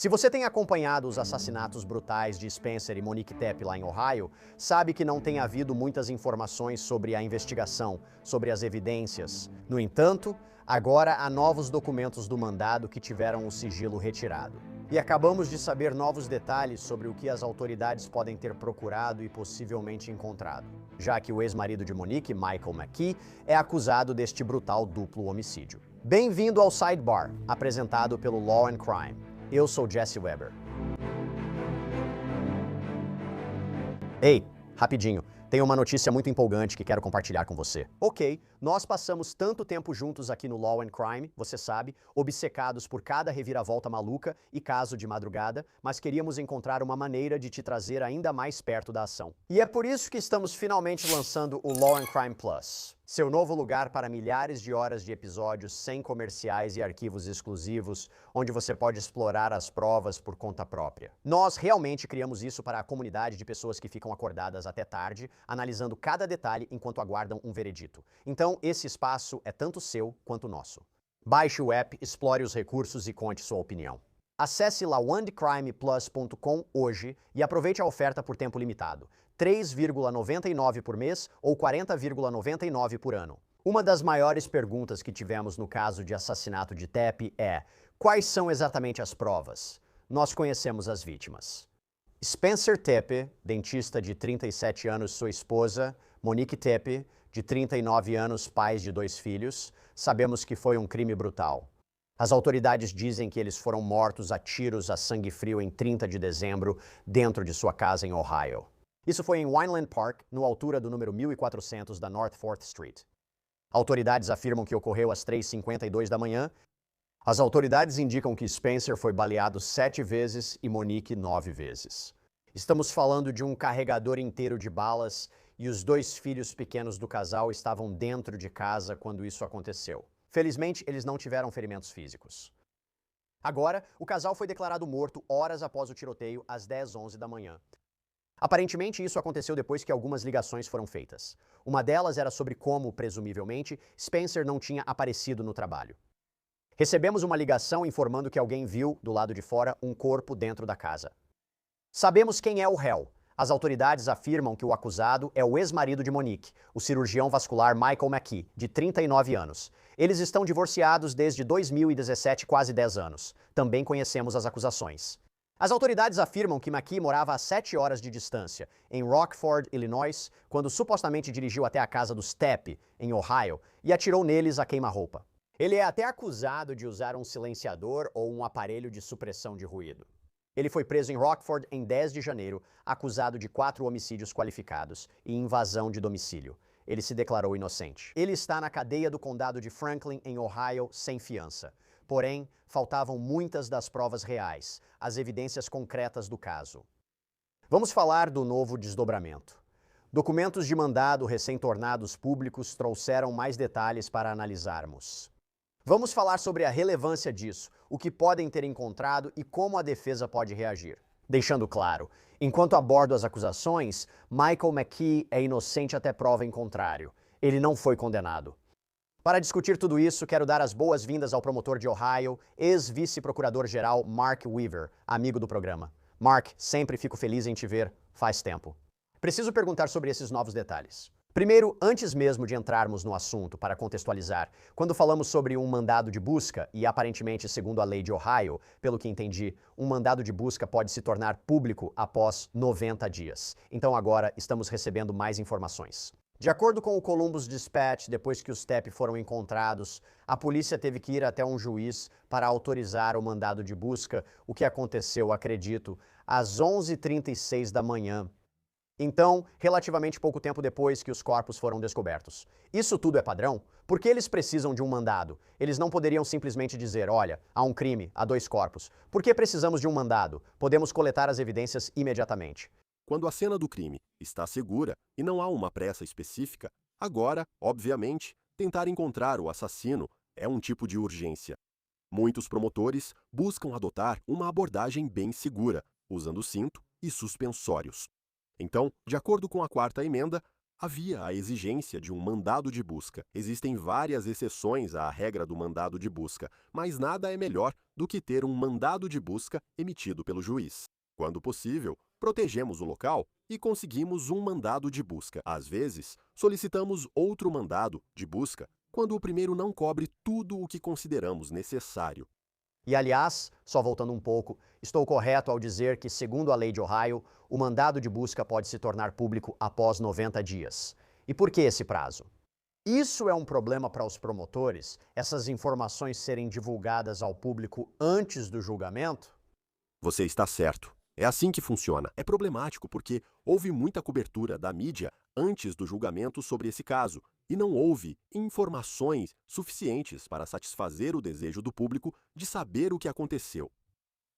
Se você tem acompanhado os assassinatos brutais de Spencer e Monique Tepe lá em Ohio, sabe que não tem havido muitas informações sobre a investigação, sobre as evidências. No entanto, agora há novos documentos do mandado que tiveram o sigilo retirado. E acabamos de saber novos detalhes sobre o que as autoridades podem ter procurado e possivelmente encontrado, já que o ex-marido de Monique, Michael McKee, é acusado deste brutal duplo homicídio. Bem-vindo ao Sidebar, apresentado pelo Law and Crime. Eu sou Jesse Weber. Ei, rapidinho, tenho uma notícia muito empolgante que quero compartilhar com você. Ok, nós passamos tanto tempo juntos aqui no Law and Crime, você sabe, obcecados por cada reviravolta maluca e caso de madrugada, mas queríamos encontrar uma maneira de te trazer ainda mais perto da ação. E é por isso que estamos finalmente lançando o Law and Crime Plus. Seu novo lugar para milhares de horas de episódios sem comerciais e arquivos exclusivos, onde você pode explorar as provas por conta própria. Nós realmente criamos isso para a comunidade de pessoas que ficam acordadas até tarde, analisando cada detalhe enquanto aguardam um veredito. Então, esse espaço é tanto seu quanto nosso. Baixe o app, explore os recursos e conte sua opinião. Acesse lawandcrimeplus.com hoje e aproveite a oferta por tempo limitado. 3,99 por mês ou 40,99 por ano. Uma das maiores perguntas que tivemos no caso de assassinato de Tepe é: quais são exatamente as provas? Nós conhecemos as vítimas. Spencer Tepe, dentista de 37 anos, sua esposa, Monique Tepe, de 39 anos, pais de 2 filhos, sabemos que foi um crime brutal. As autoridades dizem que eles foram mortos a tiros a sangue frio em 30 de dezembro, dentro de sua casa em Ohio. Isso foi em Wineland Park, na altura do número 1400 da North 4th Street. Autoridades afirmam que ocorreu às 3h52 da manhã. As autoridades indicam que Spencer foi baleado 7 vezes e Monique 9 vezes. Estamos falando de um carregador inteiro de balas e os 2 filhos pequenos do casal estavam dentro de casa quando isso aconteceu. Felizmente, eles não tiveram ferimentos físicos. Agora, o casal foi declarado morto horas após o tiroteio, às 10h11 da manhã. Aparentemente, isso aconteceu depois que algumas ligações foram feitas. Uma delas era sobre como, presumivelmente, Spencer não tinha aparecido no trabalho. Recebemos uma ligação informando que alguém viu, do lado de fora, um corpo dentro da casa. Sabemos quem é o réu. As autoridades afirmam que o acusado é o ex-marido de Monique, o cirurgião vascular Michael McKee, de 39 anos. Eles estão divorciados desde 2017, quase 10 anos. Também conhecemos as acusações. As autoridades afirmam que McKee morava a 7 horas de distância, em Rockford, Illinois, quando supostamente dirigiu até a casa dos Tepe, em Ohio, e atirou neles a queima-roupa. Ele é até acusado de usar um silenciador ou um aparelho de supressão de ruído. Ele foi preso em Rockford em 10 de janeiro, acusado de 4 homicídios qualificados e invasão de domicílio. Ele se declarou inocente. Ele está na cadeia do condado de Franklin, em Ohio, sem fiança. Porém, faltavam muitas das provas reais, as evidências concretas do caso. Vamos falar do novo desdobramento. Documentos de mandado recém-tornados públicos trouxeram mais detalhes para analisarmos. Vamos falar sobre a relevância disso, o que podem ter encontrado e como a defesa pode reagir. Deixando claro, enquanto abordo as acusações, Michael McKee é inocente até prova em contrário. Ele não foi condenado. Para discutir tudo isso, quero dar as boas-vindas ao promotor de Ohio, ex-vice-procurador-geral Mark Weaver, amigo do programa. Mark, sempre fico feliz em te ver, faz tempo. Preciso perguntar sobre esses novos detalhes. Primeiro, antes mesmo de entrarmos no assunto, para contextualizar, quando falamos sobre um mandado de busca, e aparentemente segundo a lei de Ohio, pelo que entendi, um mandado de busca pode se tornar público após 90 dias. Então agora estamos recebendo mais informações. De acordo com o Columbus Dispatch, depois que os Tepe foram encontrados, a polícia teve que ir até um juiz para autorizar o mandado de busca, o que aconteceu, acredito, às 11h36 da manhã. Então, relativamente pouco tempo depois que os corpos foram descobertos. Isso tudo é padrão? Por que eles precisam de um mandado? Eles não poderiam simplesmente dizer, olha, há um crime, há 2 corpos. Por que precisamos de um mandado? Podemos coletar as evidências imediatamente. Quando a cena do crime está segura e não há uma pressa específica, agora, obviamente, tentar encontrar o assassino é um tipo de urgência. Muitos promotores buscam adotar uma abordagem bem segura, usando cinto e suspensórios. Então, de acordo com a 4ª emenda, havia a exigência de um mandado de busca. Existem várias exceções à regra do mandado de busca, mas nada é melhor do que ter um mandado de busca emitido pelo juiz. Quando possível, protegemos o local e conseguimos um mandado de busca. Às vezes, solicitamos outro mandado de busca quando o primeiro não cobre tudo o que consideramos necessário. E, aliás, só voltando um pouco, estou correto ao dizer que, segundo a lei de Ohio, o mandado de busca pode se tornar público após 90 dias. E por que esse prazo? Isso é um problema para os promotores, essas informações serem divulgadas ao público antes do julgamento? Você está certo. É assim que funciona. É problemático porque houve muita cobertura da mídia antes do julgamento sobre esse caso e não houve informações suficientes para satisfazer o desejo do público de saber o que aconteceu.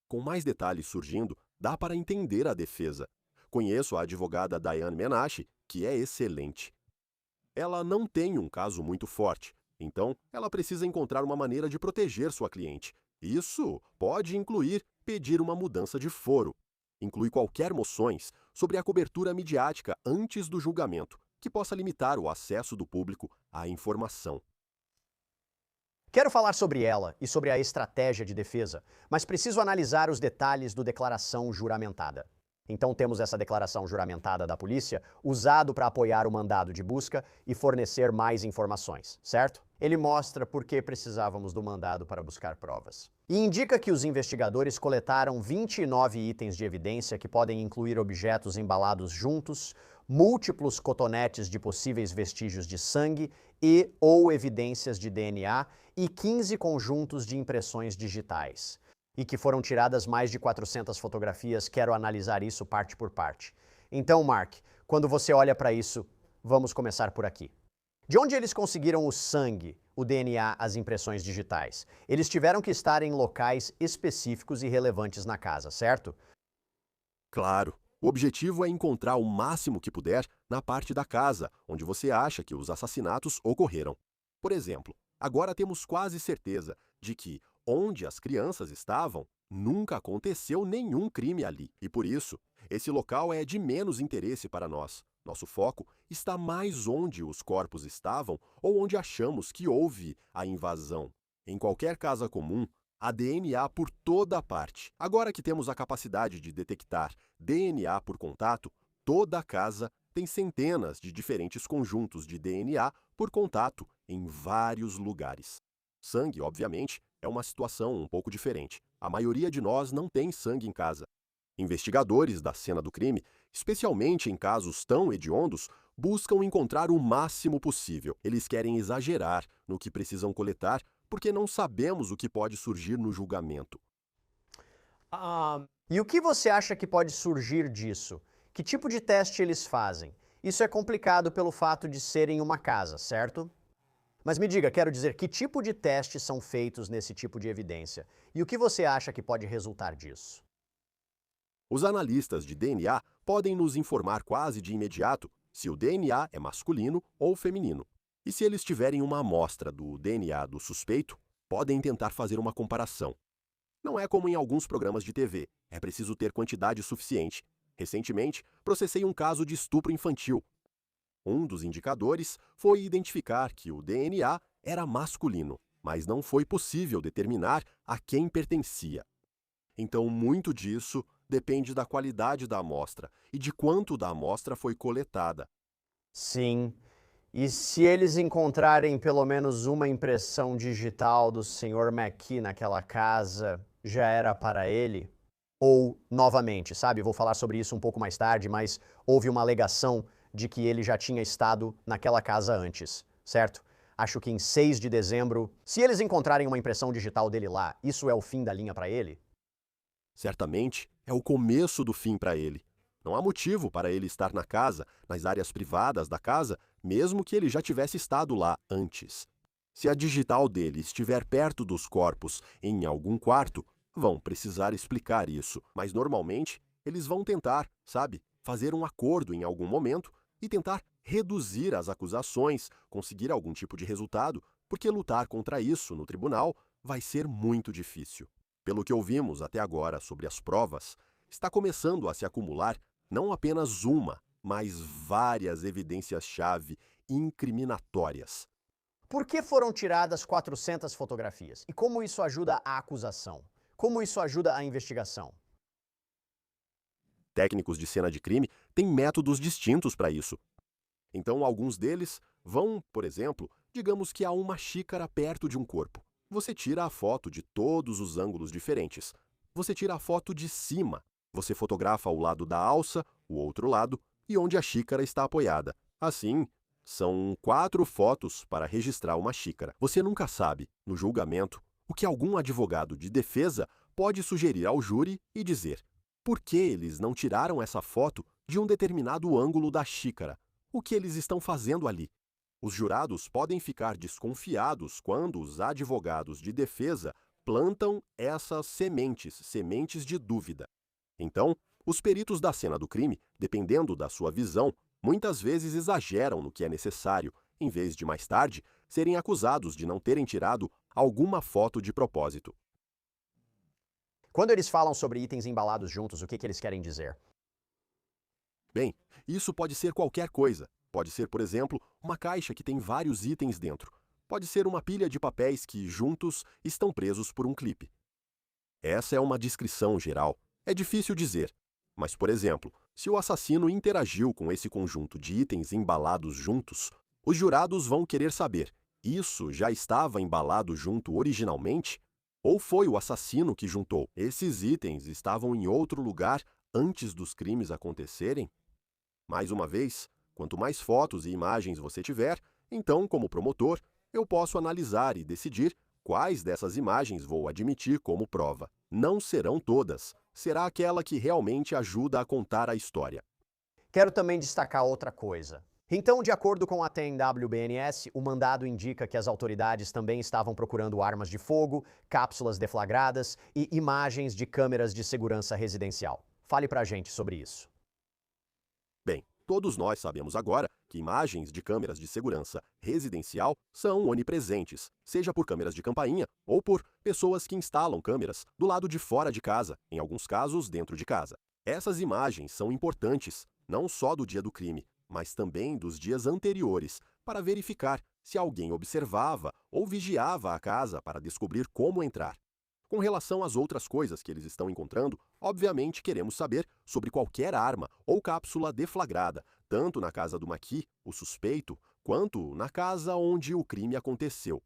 Com mais detalhes surgindo, dá para entender a defesa. Conheço a advogada Diane Menashe, que é excelente. Ela não tem um caso muito forte, então ela precisa encontrar uma maneira de proteger sua cliente. Isso pode incluir pedir uma mudança de foro. Inclui qualquer moções sobre a cobertura midiática antes do julgamento, que possa limitar o acesso do público à informação. Quero falar sobre ela e sobre a estratégia de defesa, mas preciso analisar os detalhes do declaração juramentada. Então temos essa declaração juramentada da polícia, usado para apoiar o mandado de busca e fornecer mais informações, certo? Ele mostra por que precisávamos do mandado para buscar provas. E indica que os investigadores coletaram 29 itens de evidência que podem incluir objetos embalados juntos, múltiplos cotonetes de possíveis vestígios de sangue e ou evidências de DNA e 15 conjuntos de impressões digitais. E que foram tiradas mais de 400 fotografias, quero analisar isso parte por parte. Então, Mark, quando você olha para isso, vamos começar por aqui. De onde eles conseguiram o sangue, o DNA, as impressões digitais? Eles tiveram que estar em locais específicos e relevantes na casa, certo? Claro, o objetivo é encontrar o máximo que puder na parte da casa onde você acha que os assassinatos ocorreram. Por exemplo, agora temos quase certeza de que onde as crianças estavam, nunca aconteceu nenhum crime ali. E por isso, esse local é de menos interesse para nós. Nosso foco está mais onde os corpos estavam ou onde achamos que houve a invasão. Em qualquer casa comum, há DNA por toda a parte. Agora que temos a capacidade de detectar DNA por contato, toda a casa tem centenas de diferentes conjuntos de DNA por contato em vários lugares. Sangue, obviamente, é uma situação um pouco diferente. A maioria de nós não tem sangue em casa. Investigadores da cena do crime, especialmente em casos tão hediondos, buscam encontrar o máximo possível. Eles querem exagerar no que precisam coletar porque não sabemos o que pode surgir no julgamento. E o que você acha que pode surgir disso? Que tipo de teste eles fazem? Isso é complicado pelo fato de serem uma casa, certo? Mas me diga, quero dizer, que tipo de testes são feitos nesse tipo de evidência? E o que você acha que pode resultar disso? Os analistas de DNA podem nos informar quase de imediato se o DNA é masculino ou feminino. E se eles tiverem uma amostra do DNA do suspeito, podem tentar fazer uma comparação. Não é como em alguns programas de TV, é preciso ter quantidade suficiente. Recentemente, processei um caso de estupro infantil. Um dos indicadores foi identificar que o DNA era masculino, mas não foi possível determinar a quem pertencia. Então, muito disso depende da qualidade da amostra e de quanto da amostra foi coletada. Sim. E se eles encontrarem pelo menos uma impressão digital do Sr. McKee naquela casa, já era para ele? Ou, novamente, sabe, vou falar sobre isso um pouco mais tarde, mas houve uma alegação de que ele já tinha estado naquela casa antes, certo? Acho que em 6 de dezembro, se eles encontrarem uma impressão digital dele lá, isso é o fim da linha para ele? Certamente, é o começo do fim para ele. Não há motivo para ele estar na casa, nas áreas privadas da casa, mesmo que ele já tivesse estado lá antes. Se a digital dele estiver perto dos corpos em algum quarto, vão precisar explicar isso, mas normalmente eles vão tentar, sabe, fazer um acordo em algum momento e tentar reduzir as acusações, conseguir algum tipo de resultado, porque lutar contra isso no tribunal vai ser muito difícil. Pelo que ouvimos até agora sobre as provas, está começando a se acumular não apenas uma, mas várias evidências-chave incriminatórias. Por que foram tiradas 400 fotografias? E como isso ajuda a acusação? Como isso ajuda a investigação? Técnicos de cena de crime têm métodos distintos para isso. Então, alguns deles vão, por exemplo, digamos que há uma xícara perto de um corpo. Você tira a foto de todos os ângulos diferentes. Você tira a foto de cima. Você fotografa o lado da alça, o outro lado e onde a xícara está apoiada. Assim, são 4 fotos para registrar uma xícara. Você nunca sabe, no julgamento, o que algum advogado de defesa pode sugerir ao júri e dizer: por que eles não tiraram essa foto de um determinado ângulo da xícara? O que eles estão fazendo ali? Os jurados podem ficar desconfiados quando os advogados de defesa plantam essas sementes de dúvida. Então, os peritos da cena do crime, dependendo da sua visão, muitas vezes exageram no que é necessário, em vez de mais tarde serem acusados de não terem tirado alguma foto de propósito. Quando eles falam sobre itens embalados juntos, o que eles querem dizer? Bem, isso pode ser qualquer coisa. Pode ser, por exemplo, uma caixa que tem vários itens dentro. Pode ser uma pilha de papéis que, juntos, estão presos por um clipe. Essa é uma descrição geral. É difícil dizer. Mas, por exemplo, se o assassino interagiu com esse conjunto de itens embalados juntos, os jurados vão querer saber: isso já estava embalado junto originalmente? Ou foi o assassino que juntou? Esses itens estavam em outro lugar antes dos crimes acontecerem? Mais uma vez, quanto mais fotos e imagens você tiver, então, como promotor, eu posso analisar e decidir quais dessas imagens vou admitir como prova. Não serão todas. Será aquela que realmente ajuda a contar a história. Quero também destacar outra coisa. Então, de acordo com a TNWBNS, o mandado indica que as autoridades também estavam procurando armas de fogo, cápsulas deflagradas e imagens de câmeras de segurança residencial. Fale pra gente sobre isso. Bem, todos nós sabemos agora que imagens de câmeras de segurança residencial são onipresentes, seja por câmeras de campainha ou por pessoas que instalam câmeras do lado de fora de casa, em alguns casos dentro de casa. Essas imagens são importantes, não só do dia do crime, mas também dos dias anteriores, para verificar se alguém observava ou vigiava a casa para descobrir como entrar. Com relação às outras coisas que eles estão encontrando, obviamente queremos saber sobre qualquer arma ou cápsula deflagrada, tanto na casa do Maqui, o suspeito, quanto na casa onde o crime aconteceu.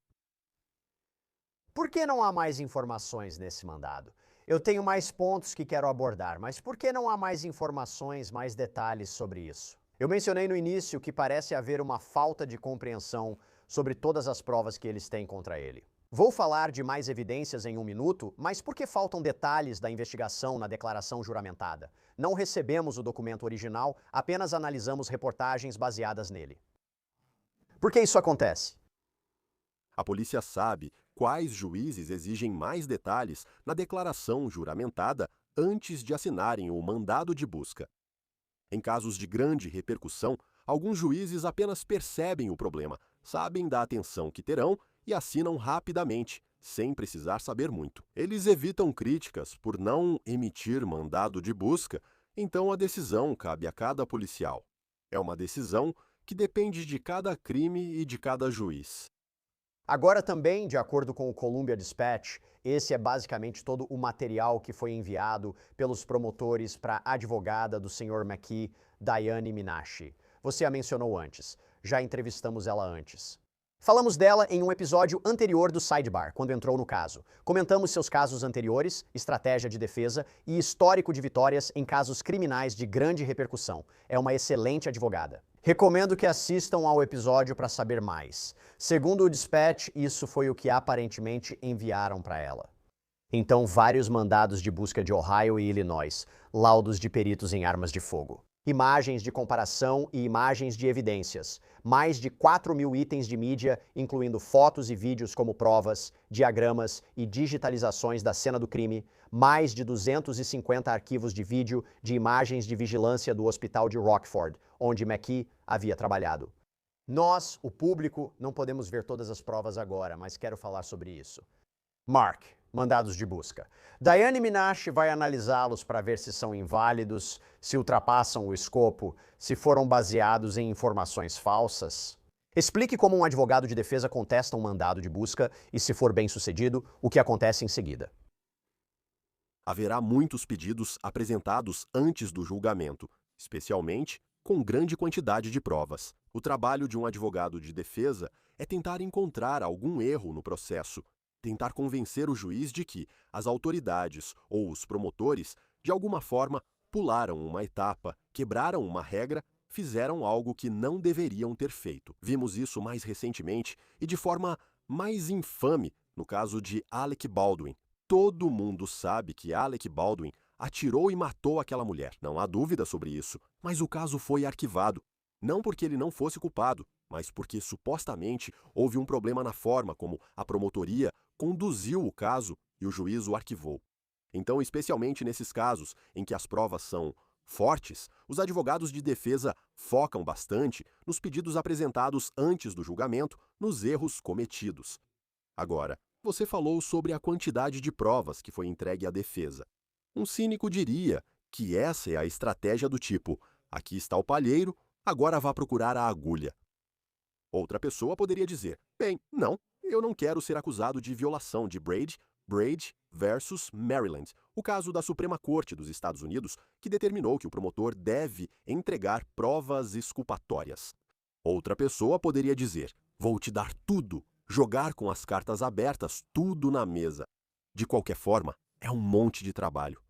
Por que não há mais informações nesse mandado? Eu tenho mais pontos que quero abordar, mas por que não há mais informações, mais detalhes sobre isso? Eu mencionei no início que parece haver uma falta de compreensão sobre todas as provas que eles têm contra ele. Vou falar de mais evidências em um minuto, mas por que faltam detalhes da investigação na declaração juramentada? Não recebemos o documento original, apenas analisamos reportagens baseadas nele. Por que isso acontece? A polícia sabe quais juízes exigem mais detalhes na declaração juramentada antes de assinarem o mandado de busca. Em casos de grande repercussão, alguns juízes apenas percebem o problema, sabem da atenção que terão e assinam rapidamente, sem precisar saber muito. Eles evitam críticas por não emitir mandado de busca, então a decisão cabe a cada policial. É uma decisão que depende de cada crime e de cada juiz. Agora também, de acordo com o Columbia Dispatch, esse é basicamente todo o material que foi enviado pelos promotores para a advogada do Sr. Maqui, Diane Minashi. Você a mencionou antes, já entrevistamos ela antes. Falamos dela em um episódio anterior do Sidebar, quando entrou no caso. Comentamos seus casos anteriores, estratégia de defesa e histórico de vitórias em casos criminais de grande repercussão. É uma excelente advogada. Recomendo que assistam ao episódio para saber mais. Segundo o Dispatch, isso foi o que aparentemente enviaram para ela. Então, vários mandados de busca de Ohio e Illinois, laudos de peritos em armas de fogo, imagens de comparação e imagens de evidências, mais de 4.000 itens de mídia, incluindo fotos e vídeos como provas, diagramas e digitalizações da cena do crime, mais de 250 arquivos de vídeo de imagens de vigilância do hospital de Rockford, onde Maqui havia trabalhado. Nós, o público, não podemos ver todas as provas agora, mas quero falar sobre isso. Mark, Mandados de busca. Diane Minash vai analisá-los para ver se são inválidos, se ultrapassam o escopo, se foram baseados em informações falsas. Explique como um advogado de defesa contesta um mandado de busca e, se for bem-sucedido, o que acontece em seguida. Haverá muitos pedidos apresentados antes do julgamento, especialmente com grande quantidade de provas. O trabalho de um advogado de defesa é tentar encontrar algum erro no processo, tentar convencer o juiz de que as autoridades ou os promotores, de alguma forma, pularam uma etapa, quebraram uma regra, fizeram algo que não deveriam ter feito. Vimos isso mais recentemente e de forma mais infame no caso de Alec Baldwin. Todo mundo sabe que Alec Baldwin atirou e matou aquela mulher. Não há dúvida sobre isso. Mas o caso foi arquivado. Não porque ele não fosse culpado, mas porque supostamente houve um problema na forma como a promotoria conduziu o caso e o juiz o arquivou. Então, especialmente nesses casos em que as provas são fortes, os advogados de defesa focam bastante nos pedidos apresentados antes do julgamento, nos erros cometidos. Agora, você falou sobre a quantidade de provas que foi entregue à defesa. Um cínico diria que essa é a estratégia do tipo: aqui está o palheiro, agora vá procurar a agulha. Outra pessoa poderia dizer: bem, não, eu não quero ser acusado de violação de Brady versus Maryland, o caso da Suprema Corte dos Estados Unidos, que determinou que o promotor deve entregar provas exculpatórias. Outra pessoa poderia dizer: vou te dar tudo, jogar com as cartas abertas, tudo na mesa. De qualquer forma, é um monte de trabalho.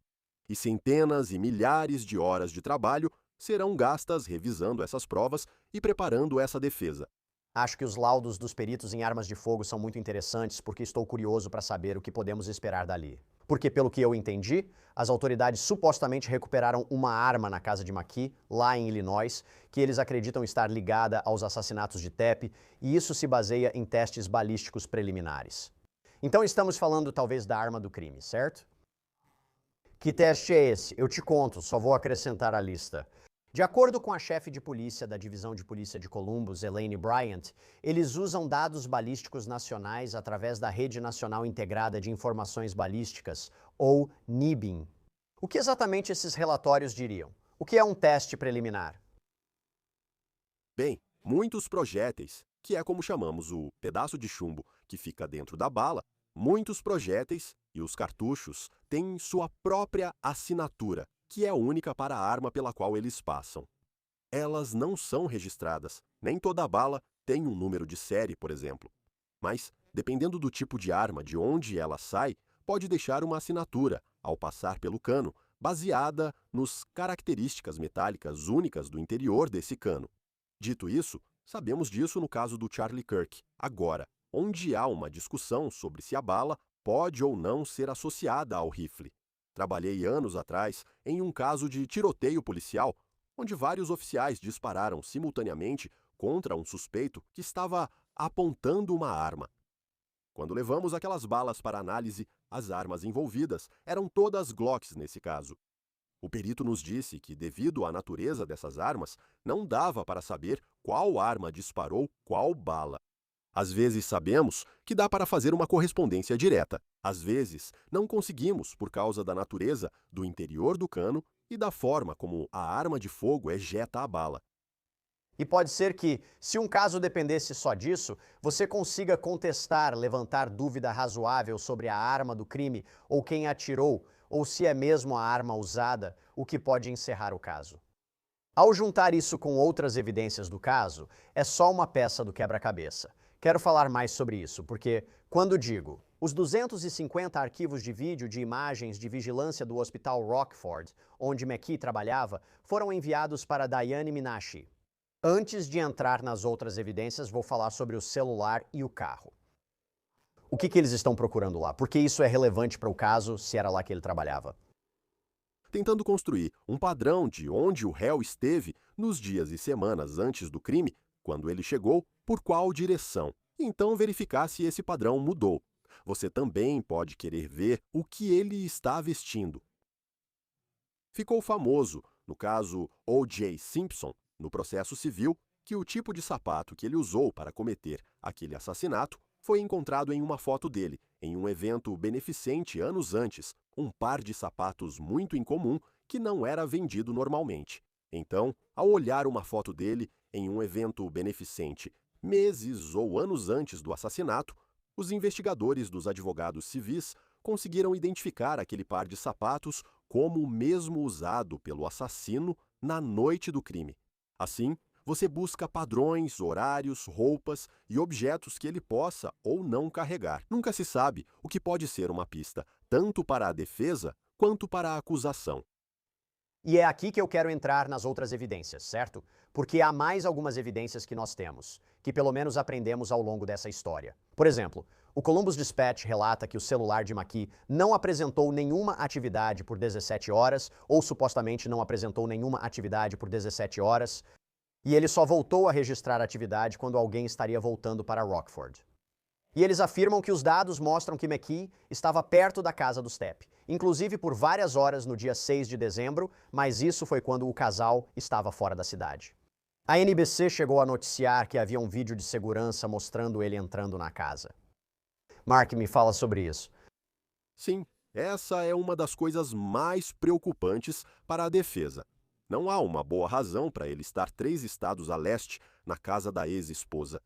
E centenas e milhares de horas de trabalho serão gastas revisando essas provas e preparando essa defesa. Acho que os laudos dos peritos em armas de fogo são muito interessantes porque estou curioso para saber o que podemos esperar dali. Porque, pelo que eu entendi, as autoridades supostamente recuperaram uma arma na casa de McKee, lá em Illinois, que eles acreditam estar ligada aos assassinatos de Tepe, e isso se baseia em testes balísticos preliminares. Então estamos falando talvez da arma do crime, certo? Que teste é esse? Eu te conto, só vou acrescentar à lista. De acordo com a chefe de polícia da Divisão de Polícia de Columbus, Elaine Bryant, eles usam dados balísticos nacionais através da Rede Nacional Integrada de Informações Balísticas, ou NIBIN. O que exatamente esses relatórios diriam? O que é um teste preliminar? Bem, muitos projéteis, que é como chamamos o pedaço de chumbo que fica dentro da bala, muitos projéteis e os cartuchos têm sua própria assinatura, que é única para a arma pela qual eles passam. Elas não são registradas, nem toda bala tem um número de série, por exemplo. Mas, dependendo do tipo de arma de onde ela sai, pode deixar uma assinatura, ao passar pelo cano, baseada nas características metálicas únicas do interior desse cano. Dito isso, sabemos disso no caso do Charlie Kirk. Agora, onde há uma discussão sobre se a bala pode ou não ser associada ao rifle. Trabalhei anos atrás em um caso de tiroteio policial, onde vários oficiais dispararam simultaneamente contra um suspeito que estava apontando uma arma. Quando levamos aquelas balas para análise, as armas envolvidas eram todas Glocks nesse caso. O perito nos disse que, devido à natureza dessas armas, não dava para saber qual arma disparou qual bala. Às vezes sabemos que dá para fazer uma correspondência direta. Às vezes não conseguimos por causa da natureza do interior do cano e da forma como a arma de fogo ejeta a bala. E pode ser que, se um caso dependesse só disso, você consiga contestar, levantar dúvida razoável sobre a arma do crime ou quem atirou, ou se é mesmo a arma usada, o que pode encerrar o caso. Ao juntar isso com outras evidências do caso, é só uma peça do quebra-cabeça. Quero falar mais sobre isso, porque, quando digo os 250 arquivos de vídeo de imagens de vigilância do Hospital Rockford, onde McKee trabalhava, foram enviados para Diane Minash. Antes de entrar nas outras evidências, vou falar sobre o celular e o carro. O que eles estão procurando lá? Por que isso é relevante para o caso, se era lá que ele trabalhava? Tentando construir um padrão de onde o réu esteve nos dias e semanas antes do crime, quando ele chegou, por qual direção. Então verificar se esse padrão mudou. Você também pode querer ver o que ele está vestindo. Ficou famoso, no caso O.J. Simpson, no processo civil, que o tipo de sapato que ele usou para cometer aquele assassinato foi encontrado em uma foto dele, em um evento beneficente anos antes, um par de sapatos muito incomum que não era vendido normalmente. Então, ao olhar uma foto dele em um evento beneficente meses ou anos antes do assassinato, os investigadores dos advogados civis conseguiram identificar aquele par de sapatos como o mesmo usado pelo assassino na noite do crime. Assim, você busca padrões, horários, roupas e objetos que ele possa ou não carregar. Nunca se sabe o que pode ser uma pista, tanto para a defesa quanto para a acusação. E é aqui que eu quero entrar nas outras evidências, certo? Porque há mais algumas evidências que nós temos, que pelo menos aprendemos ao longo dessa história. Por exemplo, o Columbus Dispatch relata que o celular de McKee não apresentou nenhuma atividade por 17 horas, ou supostamente não apresentou nenhuma atividade por 17 horas, e ele só voltou a registrar a atividade quando alguém estaria voltando para Rockford. E eles afirmam que os dados mostram que McKee estava perto da casa do Stepp, inclusive por várias horas no dia 6 de dezembro, mas isso foi quando o casal estava fora da cidade. A NBC chegou a noticiar que havia um vídeo de segurança mostrando ele entrando na casa. Mark, me fala sobre isso. Sim, essa é uma das coisas mais preocupantes para a defesa. Não há uma boa razão para ele estar 3 estados a leste na casa da ex-esposa.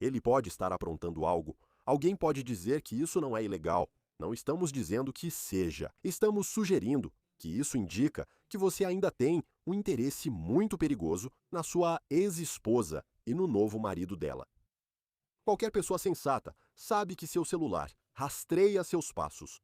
Ele pode estar aprontando algo. Alguém pode dizer que isso não é ilegal. Não estamos dizendo que seja. Estamos sugerindo que isso indica que você ainda tem um interesse muito perigoso na sua ex-esposa e no novo marido dela. Qualquer pessoa sensata sabe que seu celular rastreia seus passos.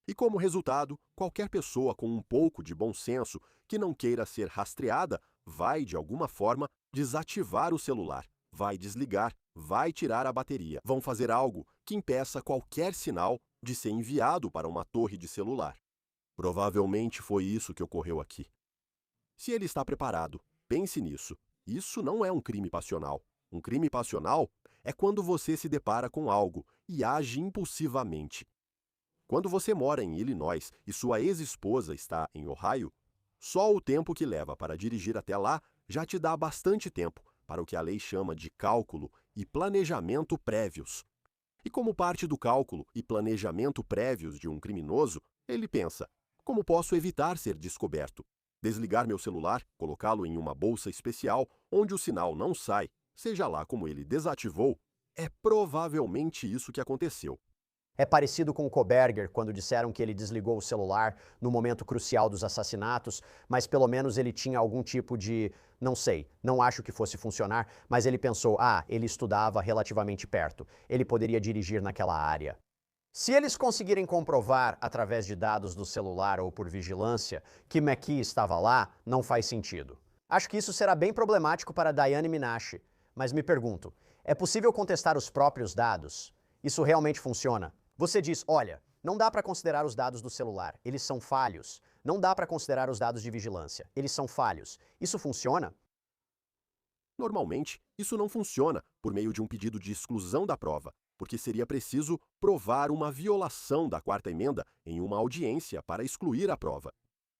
E como resultado, qualquer pessoa com um pouco de bom senso que não queira ser rastreada vai, de alguma forma, desativar o celular, vai desligar, vai tirar a bateria, vão fazer algo que impeça qualquer sinal de ser enviado para uma torre de celular. Provavelmente foi isso que ocorreu aqui. Se ele está preparado, pense nisso. Isso não é um crime passional. Um crime passional é quando você se depara com algo e age impulsivamente. Quando você mora em Illinois e sua ex-esposa está em Ohio, só o tempo que leva para dirigir até lá já te dá bastante tempo para o que a lei chama de cálculo e planejamento prévios. E como parte do cálculo e planejamento prévios de um criminoso, ele pensa: como posso evitar ser descoberto? Desligar meu celular, colocá-lo em uma bolsa especial onde o sinal não sai, seja lá como ele desativou, é provavelmente isso que aconteceu. É parecido com o Koberger, quando disseram que ele desligou o celular no momento crucial dos assassinatos, mas pelo menos ele tinha algum tipo de, não sei, não acho que fosse funcionar, mas ele pensou, ele estudava relativamente perto, ele poderia dirigir naquela área. Se eles conseguirem comprovar, através de dados do celular ou por vigilância, que McKee estava lá, não faz sentido. Acho que isso será bem problemático para Diane Minashi, mas me pergunto, é possível contestar os próprios dados? Isso realmente funciona? Você diz, olha, não dá para considerar os dados do celular, eles são falhos. Não dá para considerar os dados de vigilância, eles são falhos. Isso funciona? Normalmente, isso não funciona por meio de um pedido de exclusão da prova, porque seria preciso provar uma violação da Quarta Emenda em uma audiência para excluir a prova.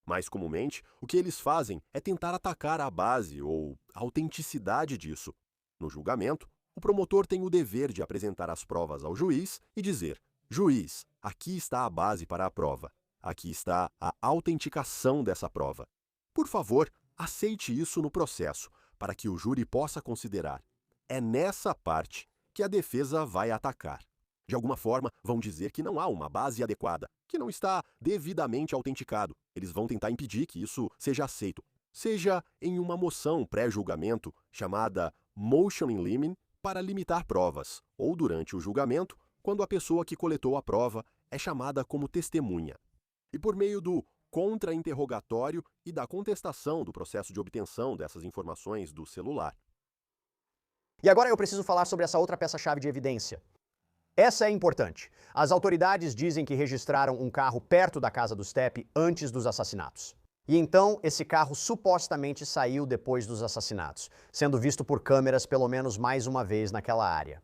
Mais comumente, o que eles fazem é tentar atacar a base ou a autenticidade disso. No julgamento, o promotor tem o dever de apresentar as provas ao juiz e dizer: juiz, aqui está a base para a prova. Aqui está a autenticação dessa prova. Por favor, aceite isso no processo, para que o júri possa considerar. É nessa parte que a defesa vai atacar. De alguma forma, vão dizer que não há uma base adequada, que não está devidamente autenticado. Eles vão tentar impedir que isso seja aceito, seja em uma moção pré-julgamento chamada motion in limine para limitar provas, ou durante o julgamento, quando a pessoa que coletou a prova é chamada como testemunha. E por meio do contra-interrogatório e da contestação do processo de obtenção dessas informações do celular. E agora eu preciso falar sobre essa outra peça-chave de evidência. Essa é importante. As autoridades dizem que registraram um carro perto da casa do Stepp antes dos assassinatos. E então, esse carro supostamente saiu depois dos assassinatos, sendo visto por câmeras pelo menos mais uma vez naquela área.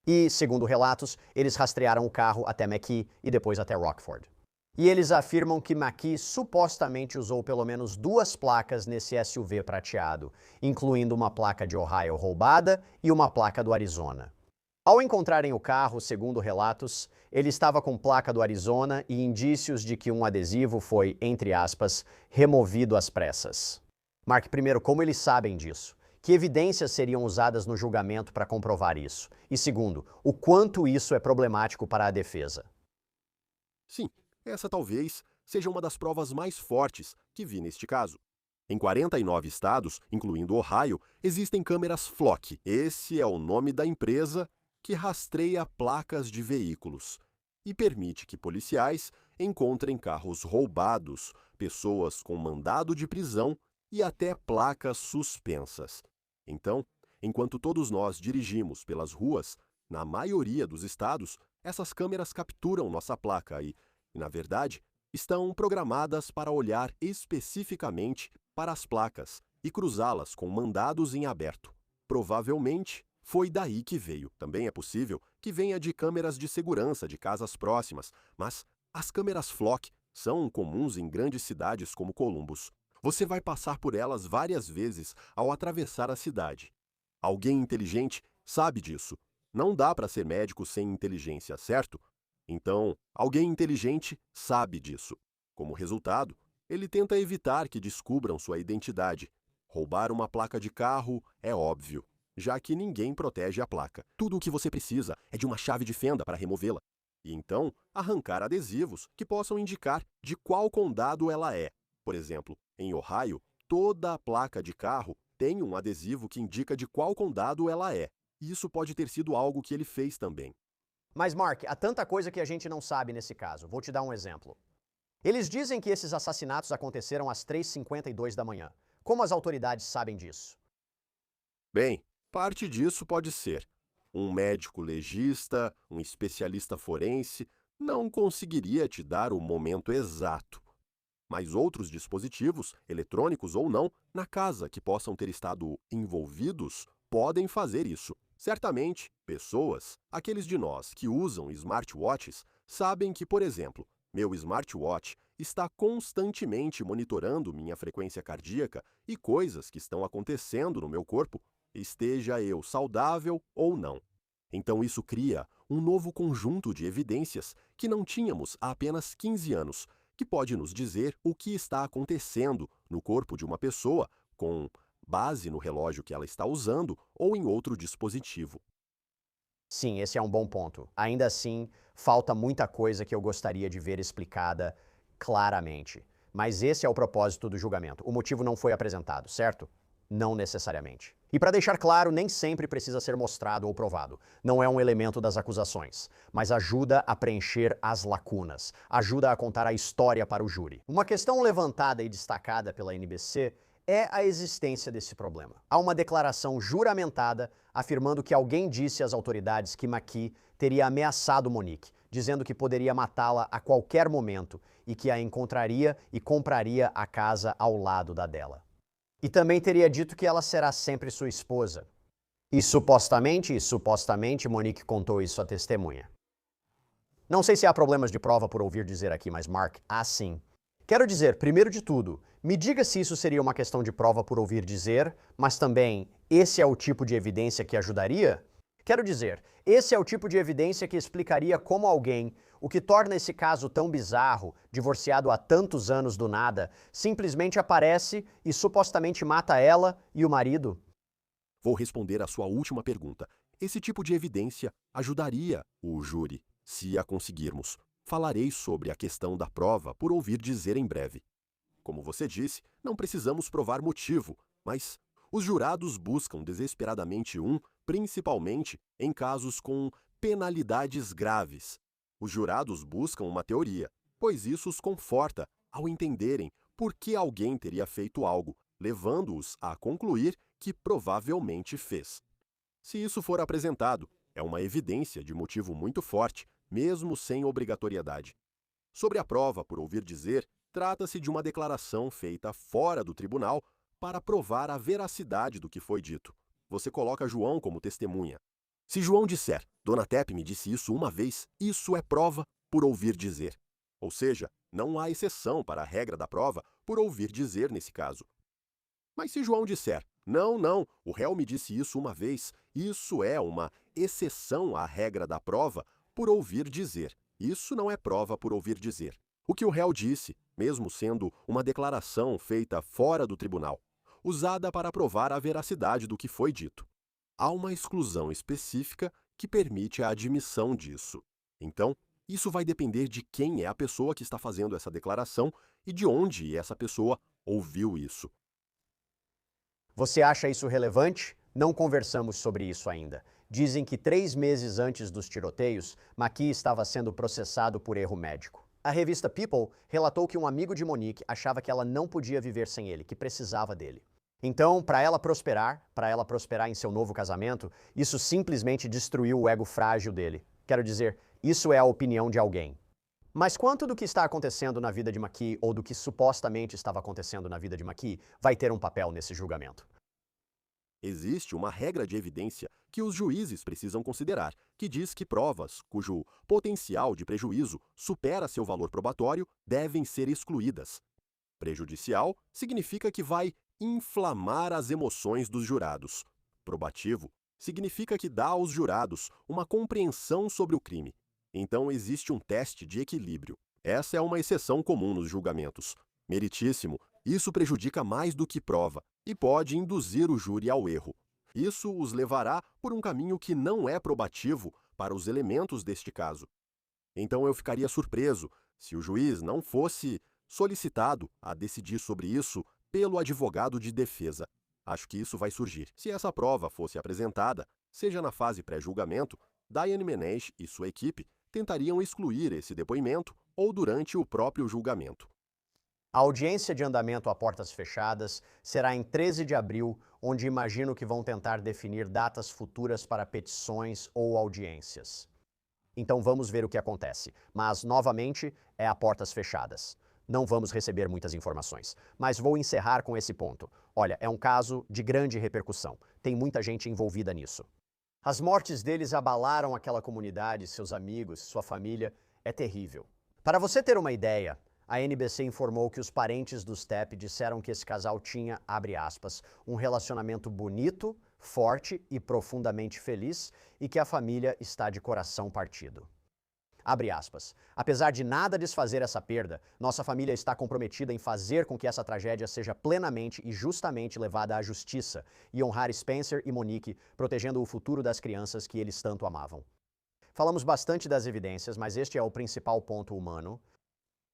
E, segundo relatos, eles rastrearam o carro até McKee e depois até Rockford. E eles afirmam que McKee supostamente usou pelo menos 2 placas nesse SUV prateado, incluindo uma placa de Ohio roubada e uma placa do Arizona. Ao encontrarem o carro, segundo relatos, ele estava com placa do Arizona e indícios de que um adesivo foi, entre aspas, removido às pressas. Mark, primeiro, como eles sabem disso? Que evidências seriam usadas no julgamento para comprovar isso? E segundo, o quanto isso é problemático para a defesa? Sim, essa talvez seja uma das provas mais fortes que vi neste caso. Em 49 estados, incluindo Ohio, existem câmeras Flock. Esse é o nome da empresa que rastreia placas de veículos e permite que policiais encontrem carros roubados, pessoas com mandado de prisão e até placas suspensas. Então, enquanto todos nós dirigimos pelas ruas, na maioria dos estados, essas câmeras capturam nossa placa e, na verdade, estão programadas para olhar especificamente para as placas e cruzá-las com mandados em aberto. Provavelmente foi daí que veio. Também é possível que venha de câmeras de segurança de casas próximas, mas as câmeras Flock são comuns em grandes cidades como Columbus. Você vai passar por elas várias vezes ao atravessar a cidade. Alguém inteligente sabe disso. Não dá para ser médico sem inteligência, certo? Então, alguém inteligente sabe disso. Como resultado, ele tenta evitar que descubram sua identidade. Roubar uma placa de carro é óbvio, já que ninguém protege a placa. Tudo o que você precisa é de uma chave de fenda para removê-la. E então, arrancar adesivos que possam indicar de qual condado ela é. Por exemplo, em Ohio, toda a placa de carro tem um adesivo que indica de qual condado ela é. Isso pode ter sido algo que ele fez também. Mas, Mark, há tanta coisa que a gente não sabe nesse caso. Vou te dar um exemplo. Eles dizem que esses assassinatos aconteceram às 3h52 da manhã. Como as autoridades sabem disso? Bem, parte disso pode ser. Um médico legista, um especialista forense, não conseguiria te dar o momento exato. Mas outros dispositivos, eletrônicos ou não, na casa que possam ter estado envolvidos, podem fazer isso. Certamente, pessoas, aqueles de nós que usam smartwatches, sabem que, por exemplo, meu smartwatch está constantemente monitorando minha frequência cardíaca e coisas que estão acontecendo no meu corpo, esteja eu saudável ou não. Então isso cria um novo conjunto de evidências que não tínhamos há apenas 15 anos, que pode nos dizer o que está acontecendo no corpo de uma pessoa com base no relógio que ela está usando ou em outro dispositivo. Sim, esse é um bom ponto. Ainda assim, falta muita coisa que eu gostaria de ver explicada claramente. Mas esse é o propósito do julgamento. O motivo não foi apresentado, certo? Não necessariamente. E para deixar claro, nem sempre precisa ser mostrado ou provado. Não é um elemento das acusações, mas ajuda a preencher as lacunas, ajuda a contar a história para o júri. Uma questão levantada e destacada pela NBC é a existência desse problema. Há uma declaração juramentada afirmando que alguém disse às autoridades que McKee teria ameaçado Monique, dizendo que poderia matá-la a qualquer momento e que a encontraria e compraria a casa ao lado da dela. E também teria dito que ela será sempre sua esposa. E supostamente, Monique contou isso à testemunha. Não sei se há problemas de prova por ouvir dizer aqui, mas Mark, há sim. Quero dizer, primeiro de tudo, me diga se isso seria uma questão de prova por ouvir dizer, mas também, esse é o tipo de evidência que ajudaria? Quero dizer, esse é o tipo de evidência que explicaria como alguém, o que torna esse caso tão bizarro, divorciado há tantos anos do nada, simplesmente aparece e supostamente mata ela e o marido? Vou responder à sua última pergunta. Esse tipo de evidência ajudaria o júri, se a conseguirmos. Falarei sobre a questão da prova por ouvir dizer em breve. Como você disse, não precisamos provar motivo, mas os jurados buscam desesperadamente principalmente em casos com penalidades graves. Os jurados buscam uma teoria, pois isso os conforta ao entenderem por que alguém teria feito algo, levando-os a concluir que provavelmente fez. Se isso for apresentado, é uma evidência de motivo muito forte, mesmo sem obrigatoriedade. Sobre a prova por ouvir dizer, trata-se de uma declaração feita fora do tribunal para provar a veracidade do que foi dito. Você coloca João como testemunha. Se João disser, Dona Tepe me disse isso uma vez, isso é prova por ouvir dizer. Ou seja, não há exceção para a regra da prova por ouvir dizer nesse caso. Mas se João disser, Não, não, o réu me disse isso uma vez. Isso é uma exceção à regra da prova por ouvir dizer. Isso não é prova por ouvir dizer. O que o réu disse, mesmo sendo uma declaração feita fora do tribunal, usada para provar a veracidade do que foi dito. Há uma exclusão específica que permite a admissão disso. Então, isso vai depender de quem é a pessoa que está fazendo essa declaração e de onde essa pessoa ouviu isso. Você acha isso relevante? Não conversamos sobre isso ainda. Dizem que 3 meses antes dos tiroteios, McKee estava sendo processado por erro médico. A revista People relatou que um amigo de Monique achava que ela não podia viver sem ele, que precisava dele. Então, para ela prosperar em seu novo casamento, isso simplesmente destruiu o ego frágil dele. Quero dizer, isso é a opinião de alguém. Mas quanto do que está acontecendo na vida de McKee, ou do que supostamente estava acontecendo na vida de McKee, vai ter um papel nesse julgamento? Existe uma regra de evidência que os juízes precisam considerar, que diz que provas cujo potencial de prejuízo supera seu valor probatório devem ser excluídas. Prejudicial significa que vai inflamar as emoções dos jurados. Probativo significa que dá aos jurados uma compreensão sobre o crime. Então existe um teste de equilíbrio. Essa é uma exceção comum nos julgamentos. Meritíssimo, isso prejudica mais do que prova e pode induzir o júri ao erro. Isso os levará por um caminho que não é probativo para os elementos deste caso. Então eu ficaria surpreso se o juiz não fosse solicitado a decidir sobre isso pelo advogado de defesa. Acho que isso vai surgir. Se essa prova fosse apresentada, seja na fase pré-julgamento, Diane Menage e sua equipe tentariam excluir esse depoimento ou durante o próprio julgamento. A audiência de andamento a portas fechadas será em 13 de abril, onde imagino que vão tentar definir datas futuras para petições ou audiências. Então vamos ver o que acontece. Mas, novamente, é a portas fechadas. Não vamos receber muitas informações. Mas vou encerrar com esse ponto. Olha, é um caso de grande repercussão. Tem muita gente envolvida nisso. As mortes deles abalaram aquela comunidade, seus amigos, sua família. É terrível. Para você ter uma ideia, a NBC informou que os parentes do Stepp disseram que esse casal tinha, abre aspas, um relacionamento bonito, forte e profundamente feliz e que a família está de coração partido. Abre aspas. Apesar de nada desfazer essa perda, nossa família está comprometida em fazer com que essa tragédia seja plenamente e justamente levada à justiça e honrar Spencer e Monique, protegendo o futuro das crianças que eles tanto amavam. Falamos bastante das evidências, mas este é o principal ponto humano.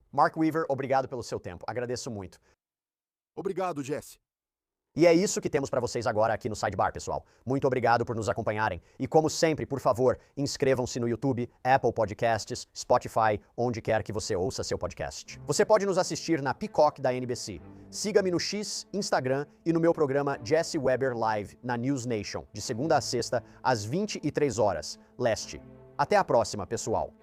Mark Weaver, obrigado pelo seu tempo. Agradeço muito. Obrigado, Jesse. E é isso que temos para vocês agora aqui no Sidebar, pessoal. Muito obrigado por nos acompanharem. E como sempre, por favor, inscrevam-se no YouTube, Apple Podcasts, Spotify, onde quer que você ouça seu podcast. Você pode nos assistir na Peacock da NBC. Siga-me no X, Instagram e no meu programa Jesse Weber Live na News Nation, de segunda a sexta, às 23 horas, leste. Até a próxima, pessoal.